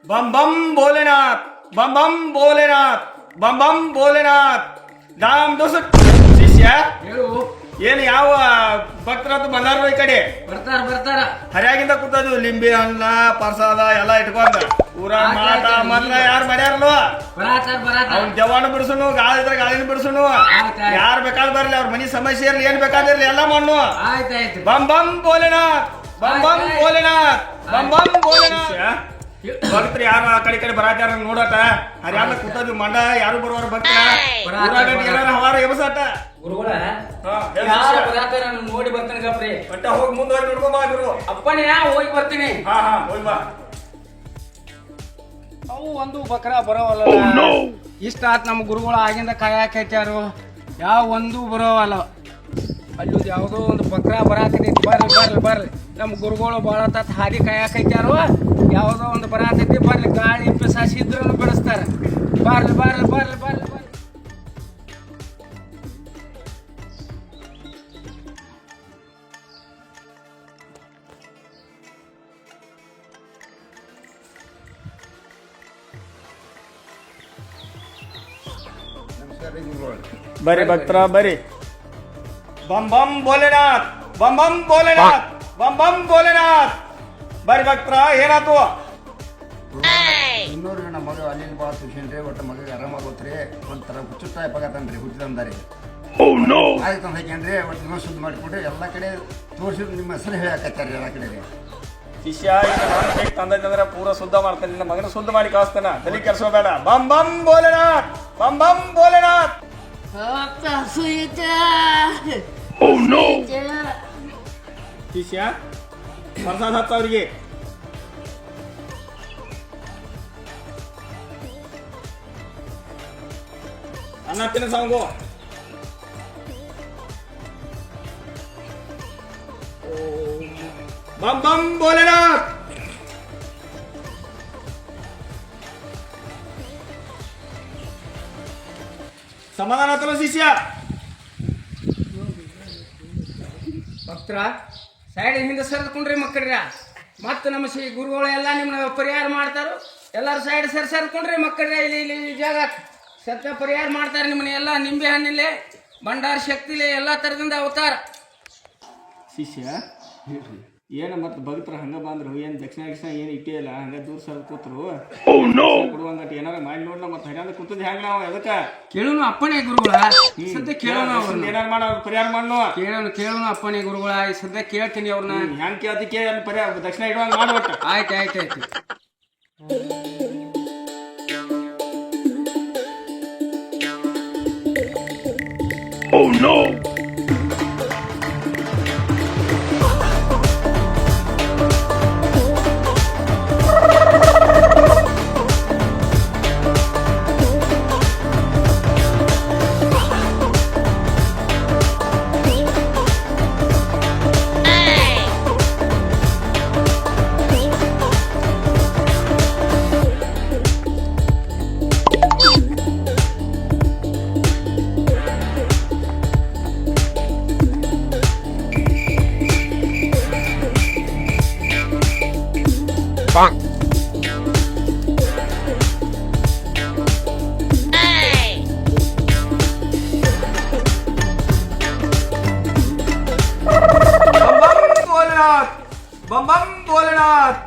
बम बम भोलेनाथ बम बम भोलेनाथ बम बम भोलेनाथ दाम दोस्त ಶಿಷ್ಯ ಹೇಳು. ಏನು ಯಾವ ಭಕ್ತರದ್ದು ಬಂದಾರ ಈ ಕಡೆ ಬರ್ತಾರ ಹರ್ಯಾಗಿಂದ ಕೂತದು ಲಿಂಬಿ ಹಣ್ಣ ಪ್ರಸಾದ ಎಲ್ಲ ಇಟ್ಕೊಂಡ ಊರ ಮಾಟ ಮಾತ್ರ ಯಾರು ಮಾಡ್ಯಾರಲ್ವ ಅವ್ನ ಜವಾನ ಬಿಡಿಸೋನು ಗಾಳಿ ಇದ್ರೆ ಗಾಳಿನ ಬಿಡಿಸೋನು ಯಾರು ಬೇಕಾದ್ ಬರ್ಲಿ ಅವ್ರ ಮನಿ ಸಮಸ್ಯೆ ಇರ್ಲಿ ಏನ್ ಬೇಕಾದಿರ್ಲಿ ಎಲ್ಲ ಮಣ್ಣು ಆಯ್ತಾಯ್ತು. ಬಂ ಬಂ ಭೋಲೆನಾಥ್ ಬಂ ಬಂ ಭೋಲೆನಾಥ್ ಬಂ ಬಂ ಭೋಲೆನಾಥ್ ಭಕ್ತರು ಯಾರು ಆ ಕಡೆ ಈ ಕಡೆ ಬರಾತಾರ ನೋಡಟ ಹರ್ಯಾದ ಕೂತದು ಮಂಡ ಯಾರು ಬರುವಾರ ಭಕ್ತರ ಊರಾಗ ಹವಾರ ಎಬಸಾಟ ಗುರುಗಳ ಹಾ, ಹೇಳ್ ಯಾರು ಶಿಷ್ಯ. ಬರಾತಾರ ನಾನು ನೋಡಿ ಬರ್ತಾನೆ ಗಪ್ರಿ. ಒಟ್ಟ ಹೋಗಿ ಮುಂದುವರಿ ನೋಡ್ಕೊಂಬ ಗುರು. ಅಪ್ಪನೇ ಹೋಗಿ ಬರ್ತೀನಿ. ಹಾ ಹೋಗಿ ಬಾ. ಅವು ಒಂದು ಬಕ್ರ ಬರೋವಲ್ಲ. ಇಷ್ಟ ಆತ್ ನಮ್ಮ ಗುರುಗಳು ಆಗಿಂದ ಕಾಯಕೈತ್ಯಾರು ಯಾವ ಒಂದು ಬರೋವಲ್ಲ. ಅಲ್ಲಿ ಯಾವುದೋ ಒಂದು ಬಕ್ರ ಬರಾಕತೈತಿ ಬರ್ಲಿ ನಮ್ಮ ಗುರುಗಳು ಬಾಳ ತತ್ ಹಾದಿ ಕಾಯಕೈತ್ಯಾರು ಯಾವುದೋ ಒಂದು ಬರಾಕೈತಿ ಬರ್ಲಿ ಗಾಳಿ ಪಿಸಾಸಿ ಇದ್ರೂ ಬಿಡಿಸ್ತಾರ. ಬರ್ಲಿ ಬರ್ರಿ ಭಕ್ತರ ಬರ್ರಿ. ಬಂ ಬಂ ಭೋಲೆನಾಥ್ ಬಂ ಬಂ ಭೋಲೆನಾಥ್ ಬಂ ಬಂ ಭೋಲೆನಾಥ್ ಬರ್ರಿ ಭಕ್ತರ ಏನಾತು ಇನ್ನೂರು ನಮ್ಮ ಮಗ ಅಲ್ಲಿಂದ ಭಾಳ ಖುಷಿನ್ರಿ ಒಟ್ಟು ಮಗ ಆರಾಮಾಗೋತ್ರಿ ಒಂಥರ ಹುಚ್ಚುತ್ತ ಪಗತನ್ರಿ ಹುಚ್ಚಿದಂದಾರಿ ಆಯ್ತು ಅಂತ ಹಾಕ್ಯನ್ರಿ ಒಟ್ಟು ಇನ್ನೂ ಶುದ್ಧ ಮಾಡಿಕೊಡ್ರಿ ಎಲ್ಲ ಕಡೆ ತೋರಿಸಿದ್ರು ನಿಮ್ಮ ಹೆಸರು ಹೇಳಕತ್ತಾರಿ ಎಲ್ಲ ಕಡೆ ರೀ ಶಿಷ್ಯ ತಂದ್ರೆ ಪೂರ ಶುದ್ಧ ಮಾಡ್ತಾನೆ ನಿನ್ನ ಮಗನ ಶುದ್ಧ ಮಾಡಿ ಕಳಿಸ್ತಾನ ತಲೆ ಕೆಲ್ಸೋಬೇಡ. ಬಂ ಬಂ ಭೋಲೆನಾಥ್ ಬಂ ಬಂ ಭೋಲೆನಾಥ್ ಶಿಷ್ಯ ಪ್ರಸಾದ ಹತ್ತ ಅವ್ರಿಗೆ ಅನ್ನ ತಿನ್ನ ಸಾಂಗು बम बम भोलेनाथ ಸಮಾಧಾನ ಆತಲ್ಲ ಶಿಷ್ಯ ಭಕ್ತರ ಸೈಡ್ ಹಿಂದೆ ಸರಿದ್ಕೊಂಡ್ರಿ ಮಕ್ಕಳ್ರ ಮತ್ತೆ ನಮ್ಮ ಗುರುಗಳು ಎಲ್ಲ ನಿಮ್ಮನ್ನ ಪರಿಹಾರ ಮಾಡ್ತಾರೋ ಎಲ್ಲರೂ ಸೈಡ್ ಸರ್ಕೊಂಡ್ರಿ ಮಕ್ಕಳ್ರ ಇಲ್ಲಿ ಜಾಗ ಸತ್ಯ ಪರಿಹಾರ ಮಾಡ್ತಾರೆ ನಿಮ್ಮನ್ನ ಎಲ್ಲ ನಿಂಬೆ ಹಣ್ಣಿಲೆ ಭಂಡಾರ ಶಕ್ತಿಲೆ ಎಲ್ಲ ಥರದಿಂದ ಅವತಾರ. ಶಿಷ್ಯ ಏನು ಮತ್ತೆ ಭಕ್ತರು ಹಂಗ ಬಂದ್ರು ಏನು ದಕ್ಷಿಣ ಗಿಕ್ಷಣ ಏನು ಇಟ್ಟೇ ಇಲ್ಲ ಹಂಗ ದೂರ ಸರ್ ಕೂತ್ರು ಕೊಡುವಂಗಟ್ ಏನಾರ ಮಾಡಿ ನೋಡ್ಲ ಮತ್ತೆ ಹಂಗ ಕೂತದ್ ಹೆಂಗ ನಾವು ಅದಕ್ಕೆ ಕೇಳೋನು ಅಪ್ಪನೇ ಗುರುಗಳ ಸದ್ಯ ಕೇಳೋನು ಏನಾರು ಮಾಡ ಪರಿಹಾರ ಮಾಡ್ನು ಕೇಳೋನು ಅಪ್ಪನೇ ಗುರುಗಳ ಸದ್ಯ ಕೇಳ್ತೀನಿ ಅವ್ರನ್ನ ಹೆಂಗ್ ಕೇಳ್ತಿಕೆ ಪರಿಹಾರ ದಕ್ಷಿಣ ಇಡುವಂಗ ಮಾಡ್ಬಿಟ್ಟು ಆಯ್ತು Oh no! Bonk. बम बम भोलेनाथ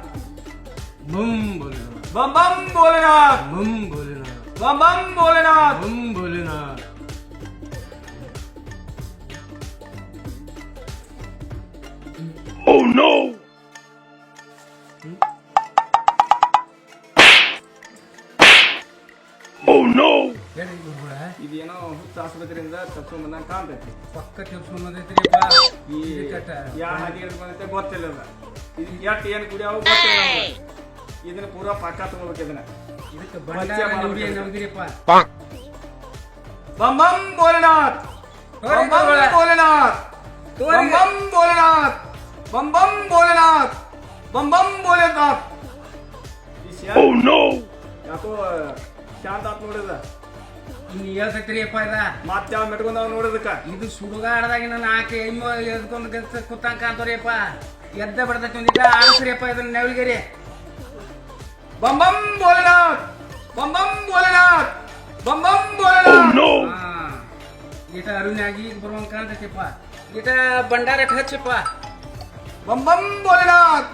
बम बम भोलेनाथ बम भोलेनाथ बम बम भोलेनाथ बम Bholenath Oh no! Oh no! ಹೇಳಿ ಗುರುಗಳ ಇದೇನೋ ಹುಚ್ಚ ಆಸ್ಪತ್ರೆಯಿಂದ ತಪ್ಪು ಬಂದಂಗ ಕಾಣ್ತೈತಿ. ಪಕ್ಕ ತಿಳ್ಸ್ಕೊಂಬಂದೈತ್ರಿಪ್ಪ ಈ ಯಾ ಹಾದಿ ಬಂದೈತೆ ಗೊತ್ತಿಲ್ಲ ಇದು ಎಟ್ಟು ಏನು ಕುಡಿಯಾವ ಗೊತ್ತಿಲ್ಲ ನಮ್ಗೆ. ಇದನ್ನ ಪೂರಾ ಪಕ್ಕ ತಗೋಬೇಕು ಇದನ್ನ ಇದಕ್ಕೆ ಬಂಡಾರ ನಿಂಬೆ ನಮ್ದಿರಿಪ್ಪ. Bonk. बम बम भोलेनाथ बम बम भोलेनाथ बम बम भोलेनाथ बम बम भोलेनाथ बम बम भोलेनाथ Oh no! ಯಾಕೋ ಶಾಂತ ಆತ್ ನೋಡಿದ ಇನ್ನು ಹೇಳ್ತೈತ್ರಿಯಪ್ಪ ಇದ ಮತ್ತೆ ಯಾವ ಮೆಟ್ಕೊಂಡವ್ ನೋಡಿದಕ್ಕ ಇದು ಸುಡುಗಾಡದಾಗಿನ ನಾಲ್ಕು ಎಮ್ಮೆ ಎದ್ಕೊಂಡು ಕೂತಂಕ ಅಂತವ್ರಿಯಪ್ಪ ಎದ್ದ ಬಿಡ್ತೈತಿ ಒಂದಿಟ ಆರಿಸ್ರಿಯಪ್ಪ ಇದನ್ನ ನೆವಲ್ಗಿರಿ ಬಂ ಬಂ ಭೋಲೆನಾಥ್ ಬಂ ಬಂ ಭೋಲೆನಾಥ್ ಬಂ ಬಂ Oh ಭೋಲೆನಾಥ್ no! ಗೀಟ ಅರುಣ್ಯಾಗಿ ಬರುವಂಗ ಕಾಣ್ತೈತಿಪ್ಪ ಗೀಟ ಭಂಡಾರ ಹಚ್ಚಪ್ಪ ಬಂ ಬಂ ಭೋಲೆನಾಥ್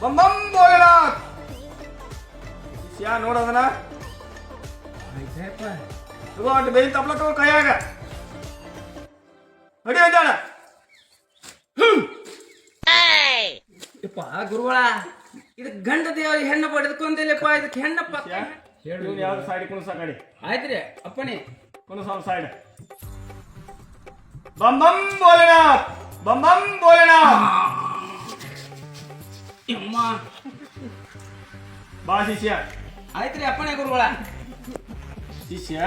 ಬಂ ಬಂ ಭೋಲೆನಾಥ್ ಶಿಷ್ಯ ನೋಡೋದನ ಆಯ್ತಪ್ಪ ತಗೋ ಅಷ್ಟು ಬೇಯಿನ ತಪ್ಪಲ ತಗೋ ಕೈಯಾಗ ನಡಿ ಅಂತಾಳ ಯಪ್ಪ ಗುರುಗಳ ಇದಕ್ಕೆ ಗಂಡ ದೇವ ಹೆಣ್ಣು ಪಡೆದುಕೊಂದಿಲ್ಲಪ್ಪ ಇದಕ್ಕೆ ಹೆಣ್ಣಪ್ಪ ಇವ್ನು ಯಾವ್ದು ಸೈಡ್ ಕುಣಸ ಕಡೆ ಆಯ್ತ್ರಿ ಅಪ್ಪನೇ ಕುಣಸ ಸೈಡ್ ಬಂ ಬಂ ಭೋಲೆನಾಥ್ ಬಂ ಬಂ ಭೋಲೆನಾಥ್ ಅಮ್ಮ ಬಾ ಶಿಷ್ಯ ಆಯ್ತ್ರಿ ಅಪ್ಪನೇ ಗುರುಗಳ ಶಿಷ್ಯ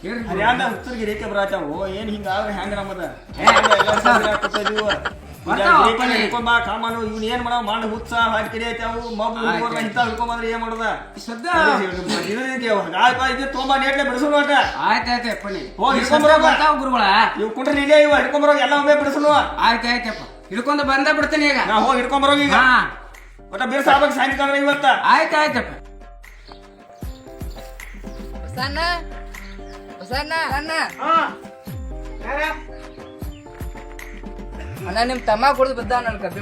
ಹೇಳ್ರಿ ಗುರು. ಅದ್ಯಾಂದ ಉತ್ತರಿಗೆ ರೇಖೆ ಬರಾತಾವು ಏನ್ ಹಿಂಗಾದ್ರೆ ಹ್ಯಾಂಗ ನಮ್ಮದ ಬರ್ತಾವ. ಕಾಮಾನು ಇವ್ನ ಏನ್ ಮಾಡವ ಮಾಡ ಹುಚ್ಚ ಹಾಕಿ ಕಡಿಯತಾವು ಮಗು ಆಯ್ತು. ಇಂತ ಹಿಡ್ಕೊಂಬಂದ್ರೆ ಏನ್ ಮಾಡೋದ ಸದ್ದ ತೊಂಬ ನೇಟ್ಲೆ ಬಿಡಿಸೋನು ಅಟ ಆಯ್ತಾಯ್ತು ಅಪ್ಪನೇ ಹೋಗಿ ಹಿಡ್ಕೊಂಬರೋಗ. ಬರ್ತಾವ ಗುರುಗಳ ಇವ್ ಕುಂಡ್ರೆ ಇಲ್ಲೇ ಇವ ಹಿಡ್ಕೊಂಬರೋಗ ಎಲ್ಲ ಒಮ್ಮೆ ಬಿಡಿಸೋನು ಆಯ್ತಾಯ್ತಪ್ಪ ಹಿಡ್ಕೊಂಡು ಬಂದ ಬಿಡ್ತೇನೆ ಈಗ ನಾ ಹೋಗಿ ಹಿಡ್ಕೊಂಬರೋಗ ಈಗ ಹಾ ಒಟ್ಟ ಬಿರ್ಸಾಗ ಸಾಯಂಕಾಲ ಇವತ್ತ ಆಯ್ತಾಯ್ತಪ್ಪ ಬಸಣ್ಣ ಬಸಣ್ಣ ಅಣ್ಣ ಅಣ್ಣ ನಿಮ್ ತಮ್ಮ ಕುಡಿದು ಬಿದ್ದ ನನ್ ಕಬ್ಬಿ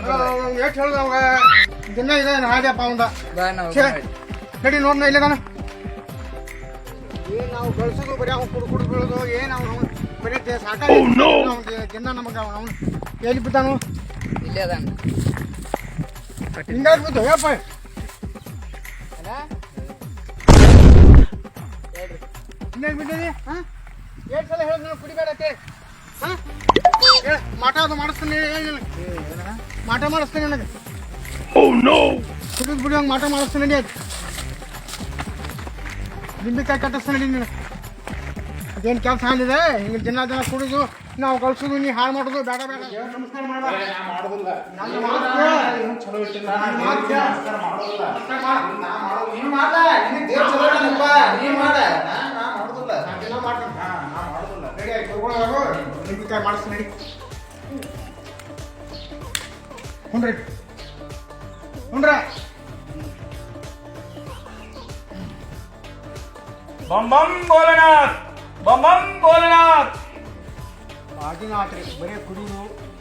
ಎಷ್ಟು ಹೇಳುದು ಅವಾಗ ದಿನ ಇದೆ ಹಾದ್ಯಪ್ಪ ಅವಂದ ಬಾ ನಾವು ಛೇ, ನಡಿ ನೋಡ್ನ ಇಲ್ಲ ನಾನು ಏನ್ ನಾವು ಗಳಿಸೋದು ಬರೀ ಅವ್ನು ಕುಡು ಬೀಳೋದು ಏನ್ ಅವ್ನು ಬರೀ ಸಾಕಾಗಿ ದಿನ ನಮಗೆ ಅವನು ಎಲ್ಲಿ ಬಿದ್ದಾನು ಇಲ್ಲೇ ಅದ ಅಣ್ಣ ಹಿಂಗಾಗಿ ಬಿದ್ದು ಯಪ್ಪ ಅಣ್ಣ ಹೇಳ್ರಿ ಹಿಂಗಾಗಿ ಬಿದ್ದೀನಿ ಹಾಂ ಎಷ್ಟು ಸಲ ಹೇಳಿದ್ ನಾನು ಕುಡಿಬೇಡ ಅಂತೇಳಿ ಹಾಂ ಹೇಳ ಮಾಟ ಅದು ಮಾಡಿಸ್ತೀನಿ ಏನಿಲ್ಲ ಮಾಟ ಮಾಡಿಸ್ತೀನಿ ನನಗೆ Oh no! ಕುಡಿದು ಬಿಡುವಂಗೆ ಮಾಟ ಮಾಡಿಸ್ತೀನಿ ನಡಿ ಆಯ್ತು ನಿಂಬಿಕಾಯಿ ಕಟ್ಟಿಸ್ತೀನಿ ನಡಿ ನೀನು ಅದೇನು ಕೆಲಸ ಆಗಿದೆ ಹಿಂಗೆ ದಿನ ಕುಡಿದು ನಾವು ಕಳ್ಸೋದು ನೀ ಹಾಳು ಮಾಡೋದು ಬೇಡ ಬೇಡ ನಮಸ್ಕಾರ ಮಾಡಲ್ಲ ನಿಂಬಿಕಾಯಿ ಮಾಡಿಸ್ತೀನಿ ನಡಿ ಹುಣ್ರಿ ಹುಣ್ರ ಬಂ ಬಂ ಭೋಲೆನಾಥ್ ಬಂ ಬಂ ಭೋಲೆನಾಥ್ ಆಗಿನ ಆತ್ರಿ ಬರೀ ಕುಡಿದು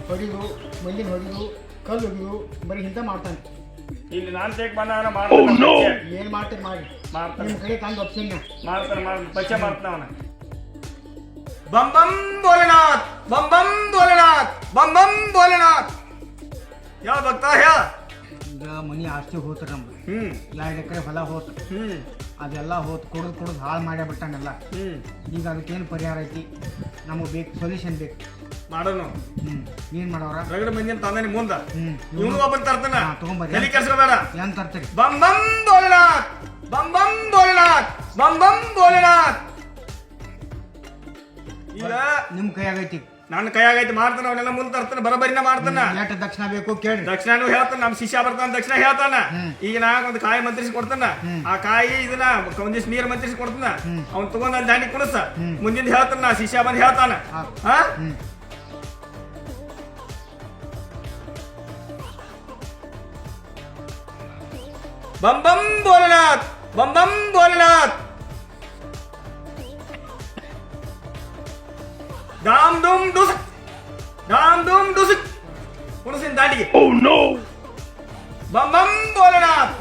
ಹೊಡಿದು ಮಂದಿನ ಹೊಡಿದು ಕಲ್ಲು ಹೊಡಿದು ಬರೀ ಇಂಥ ಮಾಡ್ತಾನೆ ಇಲ್ಲಿ ನಾನ್ ತೇಕ್ ಬಂದ Oh no! ಏನು ಮಾಡ್ತೀರಿ ಮಾಡಿ ಮಾಡ್ತಾನೆ ನಿಮ್ಮ ಕಡೆ ತಂದು ಒಪ್ಸಿನ ಮಾಡ್ತಾನೆ ಪಚ್ಚೆ ಮಾಡ್ತಾನ ಅವನ ಬಂ ಬಂ ಭೋಲೆನಾಥ್ ಬಂ ಬಂ ಭೋಲೆನಾಥ್ ಬಂ ಬಂ ಭೋಲೆನಾಥ್ ಯಾವ ಭಕ್ತ ಹ್ಯಾ ಈಗ ಮನಿ ಆಸ್ತಿ ಹೋತು ನಮ್ದು 2 ಎಕರೆ ಹೊಲ ಹೋತು ಹ್ಮ್ ಅದೆಲ್ಲ ಹೋತು ಕುಡಿದು ಹಾಳು ಮಾಡೇ ಬಿಟ್ಟಾನೆಲ್ಲ ಈಗ ಅದಕ್ಕೇನು ಪರಿಹಾರ ಐತಿ ನಮಗೆ ಬೇಕು ಸೊಲ್ಯೂಷನ್ ಬೇಕು ಮಾಡೋನು ಏನು ಮಾಡವ್ರ ರಗಡ ಮಂದಿನ ತಂದಾನಿ ಮುಂದ ಹ್ಮ್. ಇವನು ಒಬ್ಬನ್ ತರ್ತಾನ ಹಾ, ತಗೊಂಬರ್ರಿ. ತಲೆ ಕೆಡ್ಸ್ಕೊಬೇಡ ಏನು ತರ್ತೀರಿ ಬಂ ಬಂ ಭೋಲೆನಾಥ್ ಬಂ ಬಂ ಭೋಲೆನಾಥ್ ಬಂ ಬಂ ಭೋಲೆನಾಥ್ ಈಗ ನಿಮ್ಮ ಕೈಯಾಗೈತಿ ನನ್ನ ಕೈಯಾಗೈತಿ ಮಾಡ್ತಾನ ಅವನೆಲ್ಲ ಮುಂದೆ ತರ್ತಾನ ಬರೋಬರಿನ ಮಾಡ್ತಾನ ಎಷ್ಟು ದಕ್ಷಿಣ ಬೇಕು ಕೇಳಿ ದಕ್ಷಿಣನು ಹೇಳ್ತಾನ ನಮ್ ಶಿಷ್ಯ ಬರ್ತಾನ ದಕ್ಷಿಣ ಹೇಳ್ತಾನ ಈಗ ನಾ ಒಂದು ಕಾಯಿ ಮಂತ್ರಿಸಿ ಕೊಡ್ತಾನ ಆ ಕಾಯಿ ಇದನ್ನ ಒಂದಿಷ್ಟು ನೀರ್ ಮಂತ್ರಿಸಿ ಕೊಡ್ತಾನ ಅವ್ನ್ ತಗೊಂಡ್ ಅಲ್ಲಿ ದಾಂಡಿ ಕುಣಸ ಮುಂದಿನ ಹೇಳ್ತಾನ ನಾ ಶಿಷ್ಯ ಬಂದ್ ಹೇಳ್ತಾನ ಹಾ ಬಂ ಬಂ ಭೋಲೆನಾಥ್ ಬಂ ಬಂ ಭೋಲೆನಾಥ್ ದಾಮ್ ದುಮ್ ಡುಸಕ್ ದಾಮ್ ದುಮ್ ಡುಸಕ್ ಕುಣಸಿನ ದಾಂಡಿಗೆ Oh no! ಬಂ ಬಂ Bholenath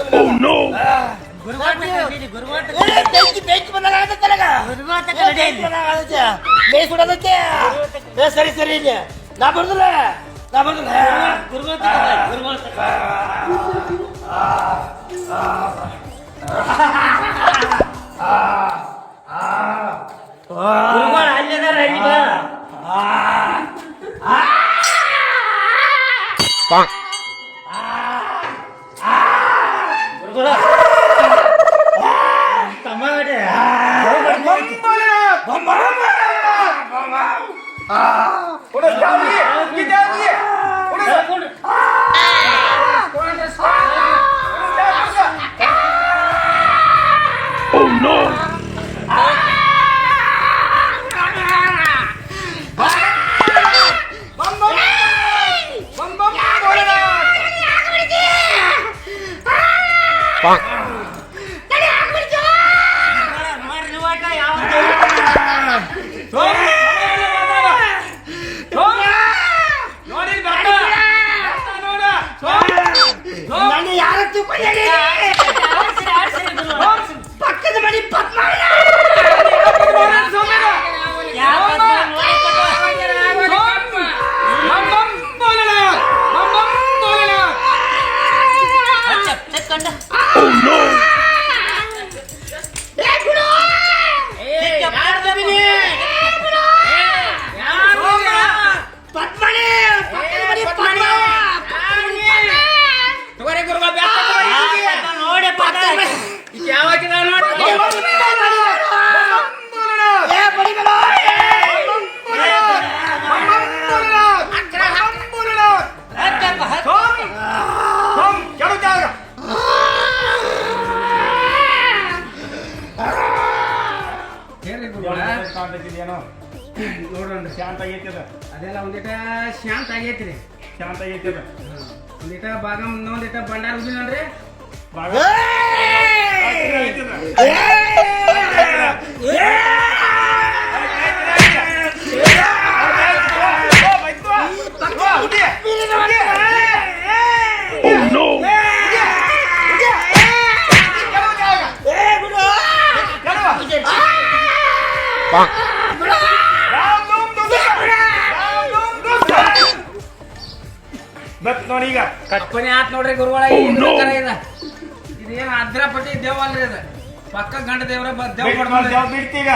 Oh no! ಸರಿ ಸರಿ ಇದೆ ನಾ ಬರ್ದಿಲ್ಲ ನಾ ಬರ್ದಿಲ್ಲ Bonk! ಆಗೈತಿ ಅದ ಅದೆಲ್ಲ ಒಂದಿಟ ಶಾಂತ ಆಗೈತ್ರಿ ಶಾಂತ ಆಗೈತಿ ಅದ ಒಂದಿಟ ಬಾಗಮ್ ಇನ್ನೊಂದಿಟ ಬಂಡಾರ ಉದ್ದಿ ನೋಡ್ರಿ ಭಾಗ Oh no! ಬತ್ ನೋಡಿ ಈಗ ಕಪ್ಪನೆ ಆತ್ ನೋಡ್ರಿ ಗುರುಗಳ ಇದೇನು ಅದ್ರಪಟ್ಟಿ ದೇವ್ ಅಲ್ರಿ ಅದ ಪಕ್ಕ ಗಂಡ ದೇವ್ರ ದೇವ್ ಬಿಡ್ತಿ ಈಗ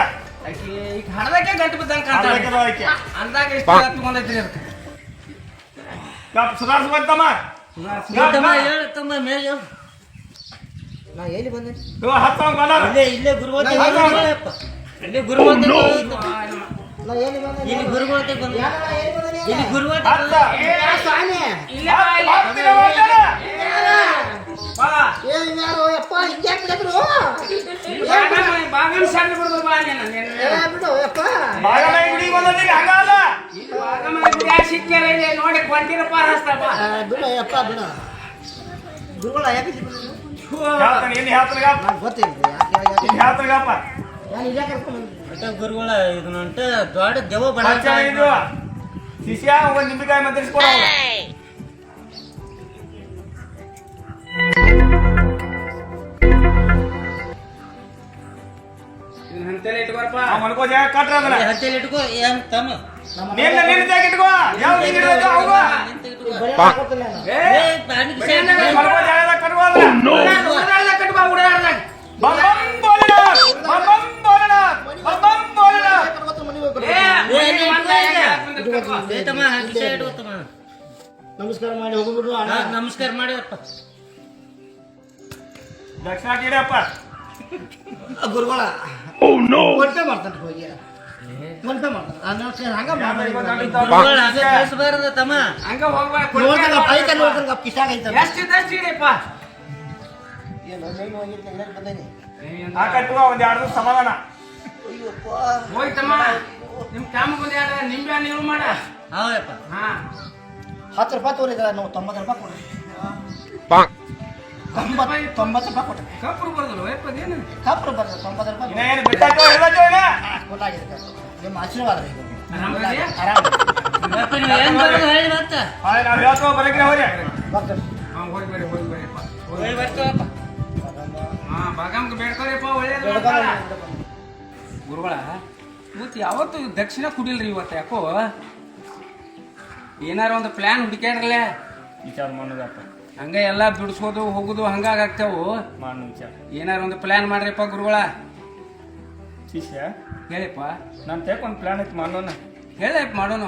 ಈಗ ಹಡದಕ್ಕೆ ಗಂಟು ಬಿದ್ದಂಗ ಕಾಣ್ತಾಳೆ ಅಂದಾಗ ಎಷ್ಟು ತಗೊಂಡೈತ್ರಿ ಅದಕ್ಕೆ ಸುಧಾರಿಸ್ಬಂತಮ್ಮ ನಾ ಎಲ್ಲಿ ಬಂದೆ ಹತ್ತು ಬಂದಾರ ಇಲ್ಲೇ ಗುರುವಂತ ಇಲ್ಲಿ ಗುರುವಂತ ನಾ ಎಲ್ಲಿ ಬಂದೆ ಇಲ್ಲಿ ಗುರುವಂತ ಇಲ್ಲಿ ಗುರುವಂತ ಯಾರೋ ಯಪ್ಪ ಹಿಂಗ್ಯಾಕ್ ಬಿಡದ್ರು ಬಾಗನ್ ಸಣ್ಣ ಬಿಡುದು ಬಾ ಬಿಡು ಯಪ್ಪ ಸಿಕ್ಕ್ಯಾರ ನೋಡಿ ಕೊಂಟಿರಪ್ಪ ಹಸ್ತಪ್ಪ ಬಿಡು ಯಪ್ಪ ಬಿಡು ಗುರುಗಳ ಯಾಕೆ ಹೇಳ್ತಾನಗಪ್ಪ ನಾನು ಇಲ್ಲೇ ಕರ್ಕೊಂಡು ಗುರುಗಳ ಇದನ್ನಂಟ ದೊಡ್ಡ ದೇವ ಬಡ ಶಿಷ್ಯ ಒಂದ್ ನಿಂಬಿಕಾಯಿ ಮದ್ರಿಸ್ಕೊಡ ಅಂತೇಳಿ ಇಟ್ಕೊರಪ್ಪ ಮನ್ಕೋ ಜಾಗ ಕಟ್ರ ಅದನ್ನ ಹತ್ತಲ್ಲಿ ಇಟ್ಕೋ ಏನ್ ತಮ್ಮ ನಿನ್ನ ಜಾಗ ಇಟ್ಕೋ ಯಾವ ಇಟ್ಕೋ ಅವಾಗ ಮನ್ಕೋ ಜಾಗದಾಗ ಕಟ್ಕೋ ಅದನ್ನ ಕಟ್ಬಾ ಉಡಾಡ್ದಾಗ ಬಬ್ಬಂ ಬೋಲನಾಥ್ ಬಬ್ಬಂ ಬೋಲನಾಥ್ ಬಬ್ಬಂ ಬೋಲನಾಥ್ ತಮ್ಮ ಹಂಗೆ ಇಟ್ಕೋತಮ್ಮ ನಮಸ್ಕಾರ ಮಾಡಿ ಹೋಗ್ಬಿಡು ನಮಸ್ಕಾರ ಮಾಡಿದಪ್ಪ ದಕ್ಷಿಣ ಇಡಪ್ಪ ಗುರುಗಳ Oh no! ಒಟ್ಟೆ ಮಾಡ್ತಾನೆ ಹೋಗಿ ಒಟ್ಟೆ ಮಾಡ್ತಾನೆ ಹಂಗ ಗುರುಗಳ ಹಂಗೆ ಕಳಿಸ್ಬಾರ್ದ ತಮ್ಮ ಹಂಗ ಹೋಗ್ಬೇಕು ನೋಡ್ದಂಗ ಪೈಕ ನೋಡ್ದಂಗ ಪಿಸಾಗೈತ ಎಷ್ಟು ಇಡಪ್ಪ ಏನು ನೈನ್ ಹೋಗಿರ್ತ ಎಲ್ಲರೂ ಬಂದೇನಿ ಆ ಕಟ್ಟುವ ಒಂದ್ 2 ದಿವಸ ಸಮಾಧಾನ ಅಯ್ಯಪ್ಪ ಹೋಯ್ತಮ್ಮ ನಿಮ್ ಕಾಮ ಬಂದ ನಿಂಬೆ ನೀವು ಮಾಡ ಹೌದಪ್ಪ ಹಾ 10 ರೂಪಾಯಿ ತೋರಿದ್ರ ನಾವು 90 ರೂಪಾಯಿ ಕೊಡ್ರಿ 90 ರೂಪಾಯಿ ಕೊಡ್ರಿ ಕಪ್ಪರು ಬರ್ದಲ್ಲ ಏನು ಕಪ್ರು ಬರ್ರಿ 90 ರೂಪಾಯಿ ಇನ್ನ ಏನು ಬಿಟ್ಟಾಚೋ ಹೇಳಾಚೋ ಇನ್ನ ಕೊಟ್ಟಾಗಿದೆ ನಿಮ್ಮ ಆಶೀರ್ವಾದ ರೀ ಇದು. ಆರಾಮದಿಯಾ? ಆರಾಮ ಯಪ್ಪ ನೀವು ಏನ್ ಬರೋದು ಹೇಳಿ ಮತ್ತೆ ಹಾಯ್ ನಾವ್ ಹೇಳ್ತೋ ಬರಕ್ರೆ ಹೋರಿ ಬರ್ತೀರಿ ಹಾ ಹೋಗಿ ಬರ್ರಿಪ್ಪ ಹೋಗಿ ಬರ್ತೀವಪ್ಪ ಹಾ ಬಾಗಮ್ಗೆ ಬೇಡ್ಕೊರಿಪ್ಪ ಒಳ್ಳೇದು ಗುರುಗಳ ಇವತ್ತು ಯಾವತ್ತು ದಕ್ಷಿಣ ಕುಡಿಲ್ರಿ ಇವತ್ತು ಯಾಕೋ ಏನಾರ ಒಂದು ಪ್ಲಾನ್ ಹುಡುಕ್ಯಾಡ್ರಲ್ಲ ವಿಚಾರ ಮಾಡೋದಪ್ಪ ಹಂಗ ಎಲ್ಲಾ ಬಿಡಿಸೋದು ಹೋಗುದು ಹಂಗಾಗ್ತಾವು ಮಾಡು ವಿಚಾರ ಏನಾರ ಒಂದು ಪ್ಲಾನ್ ಮಾಡ್ರಿಪ್ಪ ಗುರುಗಳ ಶಿಷ್ಯ ಹೇಳಿಪ್ಪ ನಾನು ತೇಕ್ ಒಂದು ಪ್ಲಾನ್ ಐತಿ ಮಾಡೋಣ ಹೇಳಪ್ಪ ಮಾಡೋಣ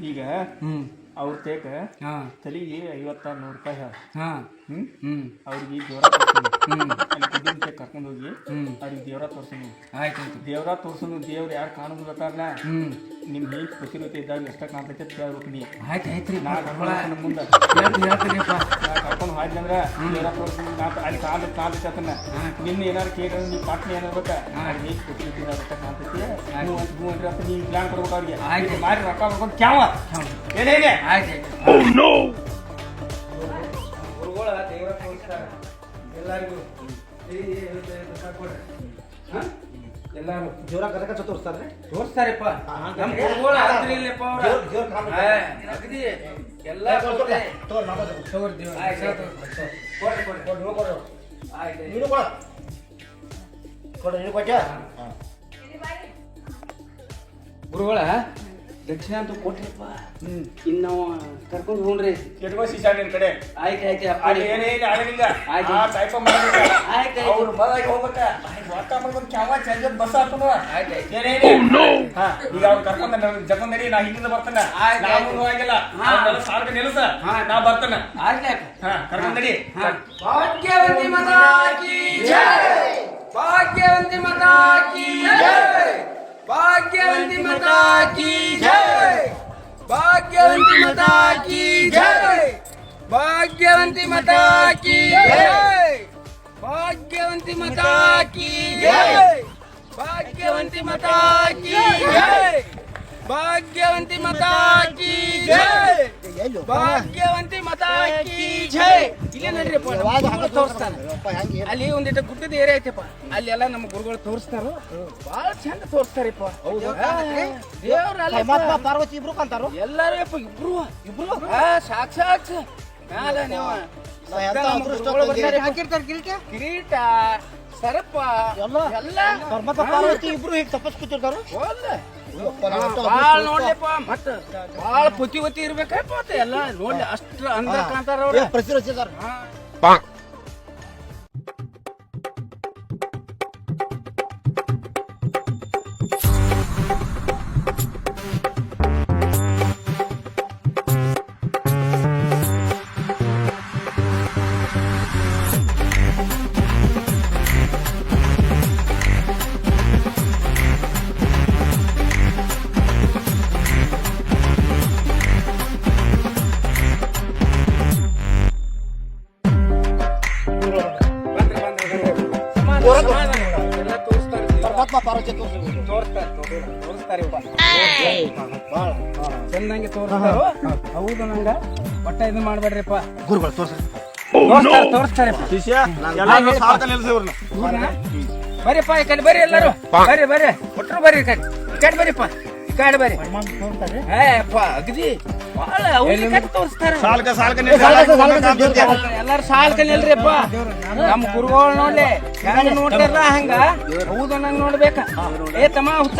ಈಗ ಹ್ಮ್ ಅವ್ರ ತೇಕ ಹಾ ತಲೆಗೆ 50-100 ರೂಪಾಯಿ ಹೇಳ ಹಾ ಹ್ಮ್ ಹ್ಮ್ ಅವ್ರಿಗೆ ದೇವ್ರ ತೋರ್ಸೋನು ಹ್ಮ್ ಅಲ್ಲಿ ಕುದುರೆ ಕರ್ಕೊಂಡು ಹೋಗಿ ಹ್ಮ್ ಅವ್ರಿಗೆ ದೇವ್ರ ತೋರ್ಸೋನು ಆಯ್ತಾಯ್ತು ದೇವ್ರ ತೋರ್ಸೋನು ದೇವ್ರು ಯಾರು ಕಾಣೋದು ಗೊತ್ತಾಗಲ್ಲ ಹ್ಮ್ ನಿಮ್ ಹೇಗೆ ಪ್ರತಿರೋಧ ಇದ್ದಾಗ ಎಷ್ಟ ಕಾಣ್ತೈತೆ ಅಂತ ಹೇಳ್ಬೇಕು ನೀ ಆಯ್ತಾಯ್ತ್ರಿ ನಾ ಕರ್ಕೊಂಡು ಮುಂದೆ ಹೇಳ್ತೀನಿಪ್ಪ ನಾ ಕರ್ಕೊಂಡು ಹೋದ್ನಿ ಅಂದ್ರೆ ದೇವ್ರ ತೋರ್ಸೋನು ನಾ ಅಲ್ಲಿ ಕಾಣ್ತೈತೆ ಅದನ್ನ ನಿನ್ನ ಏನಾರು ಕೇಳಿದ್ರೆ ನೀ ಪಾಟ್ನ ಏನಾರ್ಬೇಕ ಹೇಗೆ ಪ್ರತಿರೋಧ ಎಷ್ಟ ಕಾಣ್ತೈತಿ ಹ್ಞೂ ಅಂದ್ರೆ ಅಂತ ನೀವು ಪ್ಲಾನ್ ಕೊಡ್ಬೇಕು ಅವ್ರಿಗೆ ಆಯ್ತು. ಮಾರಿ ರೊಕ್ಕ ಬರ್ಕೊಂಡು ಕ್ಯಾವ ಏನೇನೆ ಆಯ್ತಾಯ್ತು Oh no! ಗುರುಗಳ ದೇವರ ತೋರಿಸ್ತಾರ ಎಲ್ಲರಿಗೂ ಎಲ್ಲಾರು ಜೋರ ಕರಕ ತೋರಿಸ್ತಾರೆ ತೋರಿಸ್ತಾರಪ್ಪ ನಮ್ಮ ಗುರುಗಳು ಆದ್ರಿ ಇಲ್ಲಪ್ಪ ಅವ್ರ ಅಗದಿ ಎಲ್ಲ ತೋರ್ಸ್ತಾರೆ. ತಗೋರಿ ದೇವ್ರ. ಆಯ್ತು ಕೊಡ್ರಿ. ಆಯ್ತು ನೀನು ಕೊಡ ಕೊಡು ನೀನು ಕೊಟ್ಟ ಗುರುಗಳ ದಕ್ಷಿಣ ಅಂತ ಕೊಟ್ರಿಪ್ಪ ಇನ್ನು ನಾವು ಕರ್ಕೊಂಡು ಹೋಗ್ರಿ ಎಟ್ಕೋ ಶಿಷ್ಯ ನಿನ್ ಕಡೆ ಆಯ್ತು ಅಲ್ಲಿ ಏನೇನು ಆಗಲಿಲ್ಲ ಆಯ್ತು. ಆ ಟೈಪ್ ಮಾಡ್ಬೇಕ ಆಯ್ತು. ಅವ್ರ ಮನೆಗೆ ಹೋಗ್ಬೇಕ ರೊಕ್ಕ ಮಾಡ್ಕೊಂಡು ಕ್ಯಾವ ಚಂದ ಬಸ್ ಹಾಕೋದು ಆಯ್ತು. ಏನೇನು ಹಾ ಈಗ ಅವ್ರು ಕರ್ಕೊಂಡ ಜಗಂದರಿ ನಾ ಹಿಂದಿಂದ ಬರ್ತಾನೆ ಆಯ್ತು. ನಾ ಮುಂದೆ ಹೋಗಿಲ್ಲ ಹಾ. ಅವ್ನೆಲ್ಲ ಸಾರ್ಗ ನಿಲ್ಸ ಹಾ. ನಾ ಬರ್ತಾನೆ ಆಯ್ತು ಹಾ ಕರ್ಕೊಂಡರಿ ಭಾಗ್ಯವಂತಿ ಮಾತಾ ಕಿ ಜೈ ಭಾಗ್ಯವಂತಿ ಮಾತಾ ಕಿ ಜೈ ಭಾಗ್ಯವಂತಿ ಮಾತಾ ಕಿ ಜೈ ಭಾಗ್ಯವಂತಿ ಮಾತಾ ಕಿ ಜೈ ಭಾಗ್ಯವಂತಿ ಮಾತಾ ಕಿ ಜೈ ಭಾಗ್ಯವಂತಿ ಮಾತಾ ಕಿ ಜೈ ಭಾಗ್ಯವಂತಿ ಮಾತಾ ಕೀ ಜೈ ಭಾಗ್ಯವಂತಿ ಮಾತಾ ಕೀ ಜೈ ಭಾಗ್ಯವಂತಿ ಮಾತಾ ಕೀ ಜೈ ಇಲ್ಲೇ ನೋಡ್ರಿಪ್ಪ ಗುರುಗಳು ತೋರಿಸ್ತಾನೆ ಅಲ್ಲಿ ಒಂದಿಟ್ಟು ಗುಡ್ಡದ ಏರಿಯಾ ಐತಪ್ಪ ಅಲ್ಲಿ ಎಲ್ಲ ನಮ್ಮ ಗುರುಗಳು ತೋರಿಸ್ತಾರ ಬಾಳ ಚಂದ ತೋರಿಸ್ತಾರಪ್ಪ ದೇವ್ರ ಪಾರ್ವತಿ ಇಬ್ರು ಕಾಂತಾರು ಎಲ್ಲಾರು ಯಪ್ಪ ಇಬ್ರು ಸಾಕ್ಷಾತ್ ಮ್ಯಾಲ ನೀವು ಹಾಕಿರ್ತಾರ ಕಿರೀಟ ಸರಪ ಎಲ್ಲ ಪಾರ್ವತಿ ಇಬ್ರು ಹೀಗೆ ತಪಸ್ ಕೂತಿರ್ತಾರು ಬಾಳ ನೋಡ್ಲಿಪ್ಪ ಮತ್ತ ಬಾಳ ಪುತಿವತಿ ಇರ್ಬೇಕಪ್ಪ ಮತ್ತೆ ಎಲ್ಲ ನೋಡ್ಲಿ ಅಷ್ಟ್ರ ಅಂದ ಕಾಂತಾರ ಅವ್ರ ಪ್ರತಿರೋಧಿಸಿದಾರ ಎಲ್ಲ ತೋರಿಸ್ತಾರೆ ಪರಮಾತ್ಮ ಪಾರ್ವತಿ ತೋರಿಸ್ತಾರಪ್ಪ ಚಂದಂಗೆ ತೋರಿಸ್ತಾರ ಹೌದು ನಂಗ ಒಟ್ಟ ಇದು ಮಾಡ್ಬೇಡ್ರಿಪ್ಪ ಗುರುಗಳು ತೋರ್ಸ್ರಿ ತೋರಿಸ್ತಾರಪ್ಪ ಶಿಷ್ಯ ಎಲ್ಲ ಸಾಕ ನಿಲ್ಸಿ ಇವ್ರನ್ನ ಬರ್ರಿಪ್ಪ ಈ ಕಡೆ ಬರ್ರಿ ಎಲ್ಲರೂ ಬರ್ರಿ ಒಟ್ರು ಬರ್ರಿ ಈ ಕಡೆ ಬರ್ರಿಪ್ಪ ಈ ಕಡೆ ಬರ್ರಿ ಏಪ್ಪ ಅಗದಿ ಬಾಳ ಅವ್ರಿಗೆ ತೋರಿಸ್ತಾರ ಸಾಲ್ಕ ಎಲ್ಲಾರು ಸಾಲ್ಕ ನಿಲ್ರಿಪ್ಪ ನಮ್ಮ ಗುರುಗಳು ನೋಡ್ಲಿ ಹೆಂಗ ನೋಡ್ತಾರಲ್ಲ ಹಂಗ ಹೌದು ನಂಗ್ ನೋಡ್ಬೇಕ ಏ ತಮ್ಮ ಹುಚ್ಚ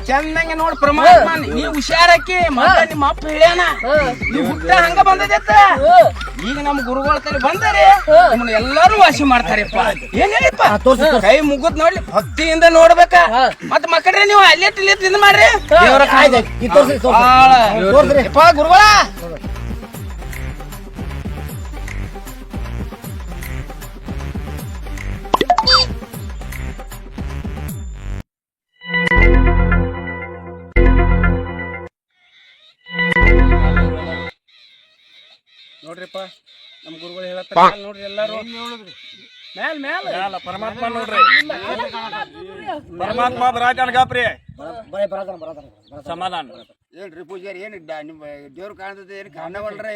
ಚಂದಂಗೆ ನೋಡ್ ಪ್ರಮಾಣ ನೀವ್ ಹುಷಾರಕ್ಕಿ ಮತ್ತ ನಿಮ್ಮ ಅಪ್ಪ ಹೇಳ್ಯಾನ ನೀವ್ ಹುಟ್ಟ ಹಂಗ ಬಂದದತ್ತ ಈಗ ನಮ್ ಗುರುಗಳ ತಲೆ ಬಂದರೆ ನಿಮ್ಮನ್ನ ಎಲ್ಲಾರು ವಾಸಿ ಮಾಡ್ತಾರಪ್ಪ ಏನ್ ಹೇಳಿಪ್ಪ ಕೈ ಮುಗುದ್ ನೋಡ್ಲಿ ಭಕ್ತಿಯಿಂದ ನೋಡ್ಬೇಕ ಮತ್ ಮಕ್ಕಳ್ರಿ ನೀವು ಅಲ್ಲೇ ತಿಂದ ಮಾಡ್ರಿ ದೇವರ ಗುರುಗಳ ನೋಡ್ರಿಪ್ಪ ನಮ್ ಗುರುಗಳು ಹೇಳತ್ತಾರ ನೋಡ್ರಿ ಎಲ್ಲಾರು ಮ್ಯಾಲ ಪರಮಾತ್ಮ ನೋಡ್ರಿ ಪರಮಾತ್ಮ ಬರಾಜಾನ ಗಾಪ್ರಿ ಸಮಾಧಾನ ಏನ್ರಿ ಪೂಜಾರಿ ಏನ್ ನಿಮ್ಮ ದೇವ್ರ ಕಾಣ್ತದೆ ಏನ್ ಕಾಣವಲ್ರ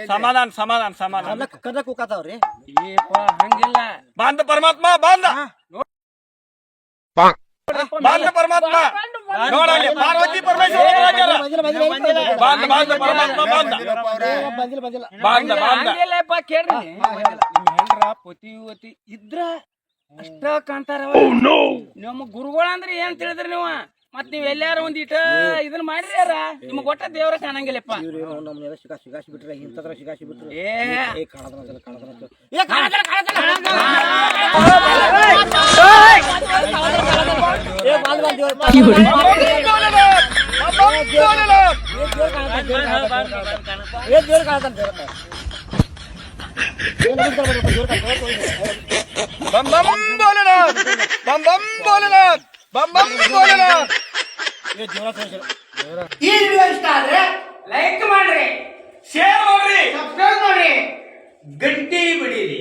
ಸಮಾಧಾನ ಕದ ಕೂಕಾತಾವ್ರಿ ಏಪ್ಪ ಹಂಗಿಲ್ಲ ಬಾಂಧ ಪರಮಾತ್ಮ ಬಾಂಧ ಪರಮಾತ್ಮ ನೋಡಲ್ಲಿ ಪಾರ್ವತಿ ಪರಮೇಶ್ವರ ಬಾಂಧ ಪರಮಾತ್ಮ ಬಾಂಧ ಹಂಗಿಲ್ಲಪ್ಪ ಕೇಳ್ರಿ ನಿಮ್ ಹೆಂಡ್ರ ಪತಿವತಿ ಇದ್ರ ಅಷ್ಟ ಕಾಂತಾರ ನಮ್ಮ ಗುರುಗಳಂದ್ರೆ ಏನ್ ತಿಳಿದ್ರಿ ನೀವು ಮತ್ ನೀವ್ ಎಲ್ಲಾರ ಒಂದಿಟ ಇದನ್ನ ಮಾಡಿರ್ಯಾರ ನಿಮ್ಗ್ ಒಟ್ಟ ದೇವ್ರ ಕಾಣಂಗಿಲ್ಲಪ್ಪ ಸಿಗಾಸಿ ಬಿಟ್ರೆ ಇಂತದ್ರ ಸಿಗಾಸಿ ಬಿಟ್ರೆ ಏ ಈ ವಿಡಿಯೋ ಇಷ್ಟ ಆದ್ರೆ ಲೈಕ್ ಮಾಡ್ರಿ ಶೇರ್ ಮಾಡ್ರಿ ಸಬ್ಸ್ಕ್ರೈಬ್ ಮಾಡ್ರಿ ಗಂಟೆ ಬಿಡಿರಿ